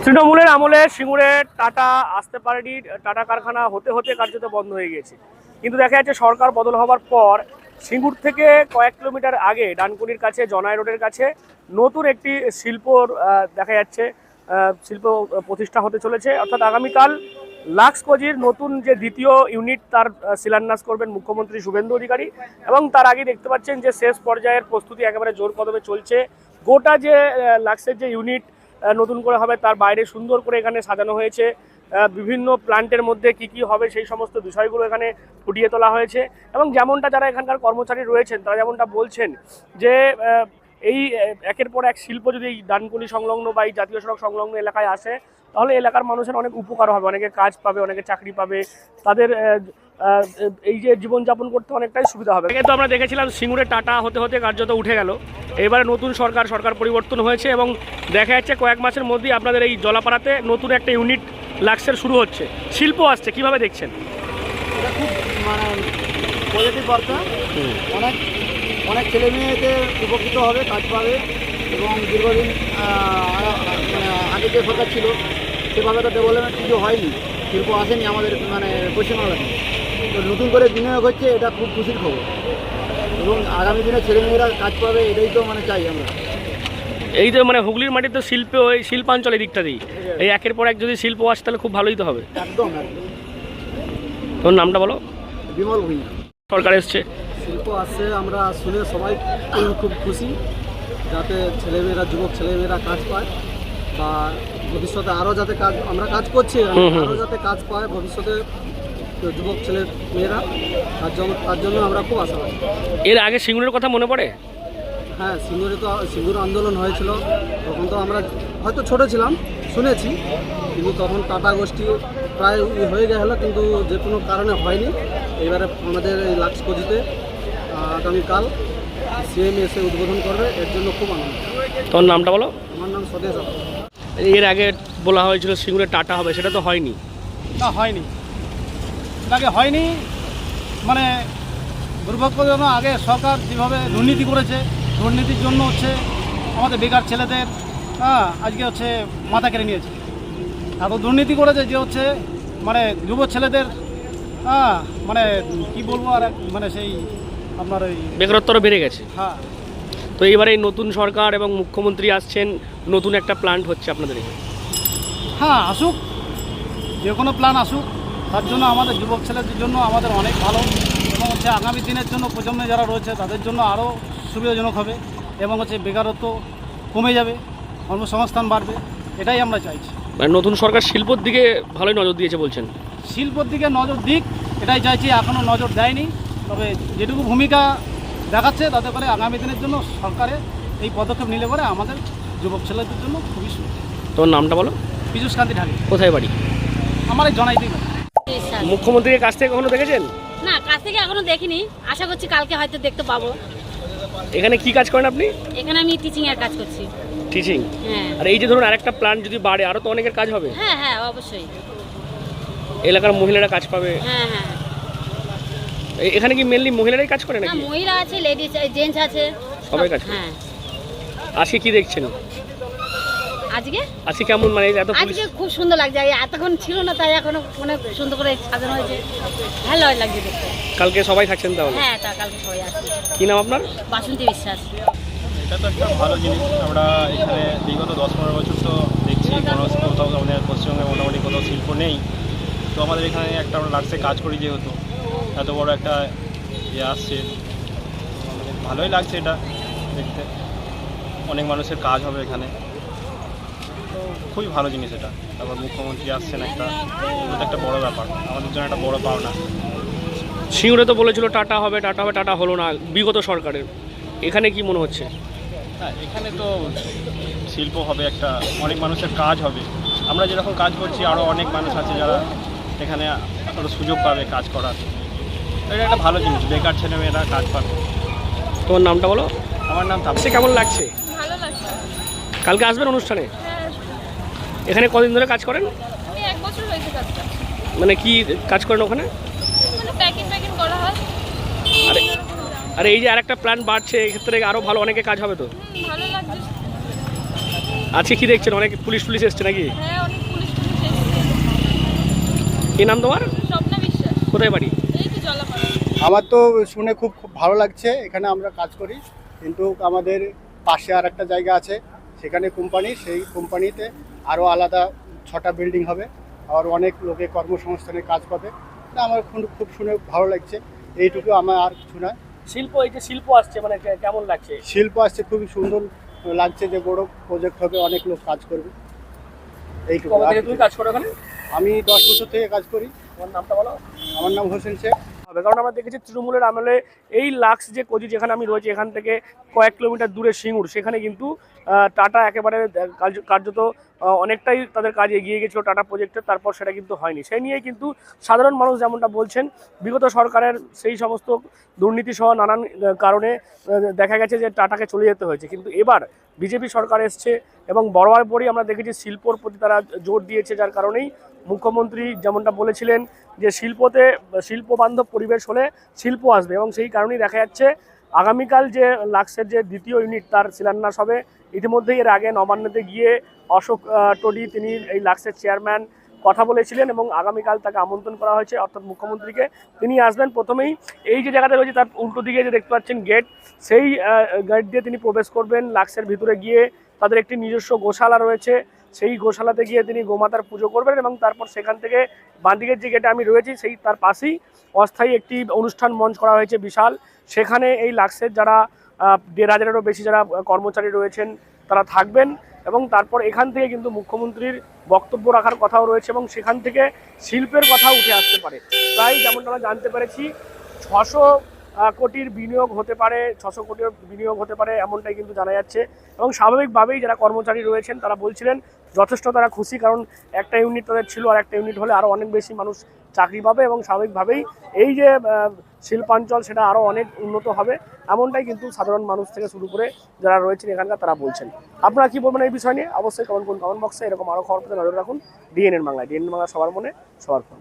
তৃণমূলের আমলে সিঙ্গুরে টাটা আসতে পারেনি, টাটা কারখানা হতে হতে কার্যত বন্ধ হয়ে গেছে। কিন্তু দেখা যাচ্ছে সরকার বদল হওয়ার পর সিঙ্গুর থেকে কয়েক কিলোমিটার আগে ডানকুনির কাছে জনাই রোডের কাছে নতুন একটি শিল্পর দেখা যাচ্ছে শিল্প প্রতিষ্ঠা হতে চলেছে। অর্থাৎ আগামীকাল লাক্সকোজির নতুন যে দ্বিতীয় ইউনিট তার শিলান্যাস করবেন মুখ্যমন্ত্রী শুভেন্দু অধিকারী। এবং তার আগে দেখতে পাচ্ছেন যে শেষ পর্যায়ের প্রস্তুতি একেবারে জোর কদমে চলছে। গোটা যে লাক্সের যে ইউনিট নতুন করে হবে তার বাইরে সুন্দর করে এখানে সাজানো হয়েছে। বিভিন্ন প্ল্যান্টের মধ্যে কি কি হবে সেই সমস্ত বিষয়গুলো এখানে ফুটিয়ে তোলা হয়েছে। এবং যেমনটা যারা এখানকার কর্মচারী রয়েছেন তারা যেমনটা বলছেন যে এই একের পর এক শিল্প যদি এই ডানকুনি সংলগ্ন বা এই জাতীয় সড়ক সংলগ্ন এলাকায় আসে তাহলে এলাকার মানুষের অনেক উপকার হবে, অনেকে কাজ পাবে, অনেকে চাকরি পাবে, তাদের এই যে জীবনযাপন করতে অনেকটাই সুবিধা হবে। কিন্তু আমরা দেখেছিলাম সিঙ্গুরে টাটা হতে হতে কার্যত উঠে গেল। এবারে নতুন সরকার পরিবর্তন হয়েছে এবং দেখা যাচ্ছে কয়েক মাসের মধ্যেই আপনাদের এই জলাপাড়াতে নতুন একটা ইউনিট লাক্সের শুরু হচ্ছে, শিল্প আসছে, কিভাবে দেখছেন? এটা খুব মানে পজিটিভ বার্তা। অনেক অনেক ছেলে মেয়েদের উপকৃত হবে, কাজ পাবে এবং দীর্ঘদিন মানে আগে যে সরকার ছিল সেভাবে তো ডেভেলপমেন্ট কিছু হয়নি, শিল্প আসেনি আমাদের মানে পশ্চিমবাংলাতে। তো নতুন করে বিনিয়োগ হচ্ছে, এটা খুব খুশির খবর এবং আগামী দিনে ছেলেমেয়েরা কাজ পাবে, এটাই তো মানে চাই আমরা। এই যে মানে হুগলির মাটির তো শিল্প, এই শিল্পাঞ্চল এই দিকটা দিই এই একের পর এক যদি শিল্প আসে তাহলে খুব ভালোই তো হবে। একদম। তোর নামটা বলো। বিমল ভূঁইয়া। সরকার এসছে, শিল্প আসছে, আমরা শুনে সবাই খুব খুশি, যাতে ছেলেমেয়েরা যুবক ছেলেমেয়েরা কাজ পায় বা ভবিষ্যতে আরও যাতে কাজ আমরা কাজ করছি আরও যাতে কাজ পায় ভবিষ্যতে যুবক ছেলে মেয়েরা তার জন্য আমরা খুব আশাবাদী। এর আগে সিঙ্গুরের কথা মনে পড়ে? হ্যাঁ, সিঙ্গুর আন্দোলন হয়েছিল, তখন তো আমরা হয়তো ছোটো ছিলাম, শুনেছি, কিন্তু তখন টাটা গোষ্ঠী প্রায় হয়ে গেল, কিন্তু যে কোনো কারণে হয়নি। এবারে আমাদের এই লাক্সকোজিতে আগামীকাল সিএম এসে উদ্বোধন করবে, এর জন্য খুব আনন্দ। তোর নামটা বলো। আমার নাম স্বদেশ। এর আগে বলা হয়েছিল সিঙ্গুরে টাটা হবে, সেটা তো হয়নি। না, হয়নি, আগে হয়নি, মানে দুর্ভাগ্যজনক। আগে সরকার যেভাবে দুর্নীতি করেছে, দুর্নীতির জন্য হচ্ছে আমাদের বেকার ছেলেদের আজকে হচ্ছে মাথা কেড়ে নিয়েছে। এত দুর্নীতি করেছে যে হচ্ছে মানে যুব ছেলেদের মানে কি বলবো আর মানে সেই আপনার ওই বেকারত্বটা বেড়ে গেছে। হ্যাঁ, তো এবারে এই নতুন সরকার এবং মুখ্যমন্ত্রী আসছেন, নতুন একটা প্ল্যান্ট হচ্ছে আপনাদের এখানে। হ্যাঁ, আসুক, যে কোনো প্ল্যান আসুক, তার জন্য আমাদের যুবক ছেলেদের জন্য আমাদের অনেক ভালো এবং হচ্ছে আগামী দিনের জন্য প্রজন্মে যারা রয়েছে তাদের জন্য আরও সুবিধাজনক হবে এবং হচ্ছে বেকারত্ব কমে যাবে, কর্মসংস্থান বাড়বে, এটাই আমরা চাইছি। মানে নতুন সরকার শিল্পর দিকে ভালোই নজর দিয়েছে বলছেন? শিল্পর দিকে নজর দিক, এটাই চাইছি। এখনও নজর দেয়নি, তবে যেটুকু ভূমিকা দেখাচ্ছে তাতে করে আগামী দিনের জন্য সরকারের এই পদক্ষেপ নিলে পরে আমাদের যুবক ছেলেদের জন্য খুবই সুবিধা। তোর নামটা বলো। পীযূষ কান্তি ঢালি। কোথায় বাড়ি? আমার এই জনাইতেই বাড়ি। মুখ্যমন্ত্রীর কাছ থেকে কখনো দেখেছেন? না, কাছ থেকে এখনো দেখিনি, আশা করছি কালকে হয়তো দেখতে পাবো। এখানে কি কাজ করেন আপনি? এখানে আমি টিচিং এর কাজ করছি। টিচিং? হ্যাঁ। আর এই যে ধরুন আরেকটা প্ল্যান্ট যদি বাড়ে আরো তো অনেকের কাজ হবে। হ্যাঁ হ্যাঁ, অবশ্যই। এলাকার মহিলারা কাজ পাবে। হ্যাঁ হ্যাঁ। এখানে কি মেনলি মহিলারাই কাজ করে না, নাকি? মহিলা আছে, লেডিস, জেন্টস আছে, সবাই কাজ করে। হ্যাঁ। আজকে কি দেখছেন? আজকে কেমন মানে এত আজকে খুব সুন্দর লাগছে। এতক্ষণ ছিল না, তাই এখন অনেক সুন্দর করে সাজানো হয়েছে, ভালো লাগছে দেখতে। কালকে সবাই থাকছেন তাহলে? হ্যাঁ, তা কালকে সবাই আসছে। কি নাম আপনার? বাসন্তী বিশ্বাস। এটা তো একটা ভালো জিনিস। আমরা এখানে বিগত 10-15 বছর তো দেখছি কোথাও আমাদের পশ্চিমবঙ্গে মোটামুটি কোথাও শিল্প নেই। তো আমাদের এখানে একটা আমরা লাক্সে কাজ করি, যেহেতু এত বড় একটা ইয়ে আসছে, ভালোই লাগছে এটা দেখতে। অনেক মানুষের কাজ হবে এখানে, তো খুবই ভালো জিনিস এটা। তারপর মুখ্যমন্ত্রী আসছেন, এটা একটা বড় ব্যাপার, আমাদের জন্য একটা বড় পাওনা। সিঙ্গুরে তো বলেছিল টাটা হবে, টাটা হলো না বিগত সরকারের। এখানে কি মনে হচ্ছে? হ্যাঁ, এখানে তো শিল্প হবে, একটা অনেক মানুষের কাজ হবে। আমরা যেরকম কাজ করছি আরও অনেক মানুষ আছে যারা এখানে আরও সুযোগ পাবে কাজ করার। এটা একটা ভালো জিনিস, বেকার ছেলেমেয়েরা কাজ পাবে। তোমার নামটা বলো। আমার নাম সে কেমন লাগছে? ভালো লাগছে। কালকে আসবেন অনুষ্ঠানে? হ্যাঁ, এখানে কদিন ধরে কাজ করেন? আমি 1 বছর হয়েছে কাজটা। মানে কি কাজ করেন ওখানে? মানে প্যাকিং করা হয়। আরে এই যে আরেকটা প্ল্যান বাড়ছে, এক্ষেত্রে আরো ভালো অনেকে কাজ হবে তো। ভালো লাগছে। আজকে কি দেখছেন, অনেক পুলিশ এসছে নাকি? হ্যাঁ, অনেক পুলিশ এসেছে। কি নাম তোমার? স্বপ্না বিশ্বাস। কোথায় বাড়ি? এই তো জলাপাড়া। আমার তো শুনে খুব খুব ভালো লাগছে। এখানে আমরা কাজ করি, কিন্তু আমাদের পাশে আর একটা জায়গা আছে, সেখানে কোম্পানি, সেই কোম্পানিতে আরও আলাদা 6টা বিল্ডিং হবে, আর অনেক লোকে কর্মসংস্থানের কাজ পাবে। তা আমার খুব শুনে ভালো লাগছে। এইটুকু আমার আর কিছু না। শিল্প, এই যে শিল্প আসছে মানে কেমন লাগছে? শিল্প আসছে, খুবই সুন্দর লাগছে, যে বড় প্রজেক্ট হবে, অনেক লোক কাজ করবে। এইটুকু। কবে থেকে তুমি কাজ করো এখানে? আমি 10 বছর থেকে কাজ করি। তোমার নামটা বলো। আমার নাম হোসেন শেখ। হবে, কারণ আমরা দেখেছি তৃণমূলের আমলে এই লাক্স যে কোজি যেখানে আমি রয়েছি এখান থেকে কয়েক কিলোমিটার দূরে সিঙ্গুর, সেখানে কিন্তু টাটা একেবারে কার্যত অনেকটাই তাদের কাজ এগিয়ে গেছিলো টাটা প্রজেক্টের, তারপর সেটা কিন্তু হয়নি। সেই নিয়ে কিন্তু সাধারণ মানুষ যেমনটা বলছেন, বিগত সরকারের সেই সমস্ত দুর্নীতি সহ নানান কারণে দেখা গেছে যে টাটাকে চলে যেতে হয়েছে। কিন্তু এবার বিজেপি সরকার এসছে এবং বরাবরই আমরা দেখেছি শিল্পর প্রতি তারা জোর দিয়েছে, যার কারণেই মুখ্যমন্ত্রী যেমনটা বলেছিলেন যে শিল্প বান্ধব পরিবেশ হলে শিল্প আসবে, এবং সেই কারণেই দেখা যাচ্ছে আগামীকাল যে লাক্সের যে দ্বিতীয় ইউনিট তার শিলান্যাস হবে। ইতিমধ্যেই এর আগে নবান্নতে গিয়ে অশোক টডি, তিনি এই লাক্সের চেয়ারম্যান, কথা বলেছিলেন এবং আগামীকাল তাকে আমন্ত্রণ করা হয়েছে, অর্থাৎ মুখ্যমন্ত্রীকে। তিনি আসবেন। প্রথমেই এই যে জায়গাটা রয়েছে তার উল্টো দিকে যে দেখতে পাচ্ছেন গেট, সেই গেট দিয়ে তিনি প্রবেশ করবেন। লাক্সের ভিতরে গিয়ে তাদের একটি নিজস্ব গোশালা রয়েছে, সেই গোশালাতে গিয়ে তিনি গোমাতার পুজো করবেন এবং তারপর সেখান থেকে বাঁদিকের যে গেটে আমি রয়েছি সেই তার পাশেই অস্থায়ী একটি অনুষ্ঠান মঞ্চ করা হয়েছে বিশাল। সেখানে এই লাক্সের যারা 1,500-এরও বেশি যারা কর্মচারী রয়েছেন তারা থাকবেন, এবং তারপর এখান থেকে কিন্তু মুখ্যমন্ত্রীর বক্তব্য রাখার কথাও রয়েছে এবং সেখান থেকে শিল্পের কথা উঠে আসতে পারে। তাই যেমনটা আমরা জানতে পেরেছি 600 কোটির বিনিয়োগ হতে পারে, 600 কোটির বিনিয়োগ হতে পারে এমনটাই কিন্তু জানা যাচ্ছে। এবং স্বাভাবিকভাবেই যারা কর্মচারী রয়েছেন তারা বলছিলেন যথেষ্ট তারা খুশি, কারণ একটা ইউনিট তাদের ছিল, আর একটা ইউনিট হলে আরও অনেক বেশি মানুষ চাকরি পাবে এবং স্বাভাবিকভাবেই এই যে শিল্পাঞ্চল সেটা আরও অনেক উন্নত হবে, এমনটাই কিন্তু সাধারণ মানুষ থেকে শুরু করে যারা রয়েছেন এখানকার তারা বলছেন। আপনারা কি বলবেন এই বিষয় নিয়ে? অবশ্যই কমেন্ট বক্সে। এরকম আরও খবর পেতে নজর রাখুন ডিএনএন বাংলায়। ডিএনএন বাংলা সবার মনে, সবার ফোন।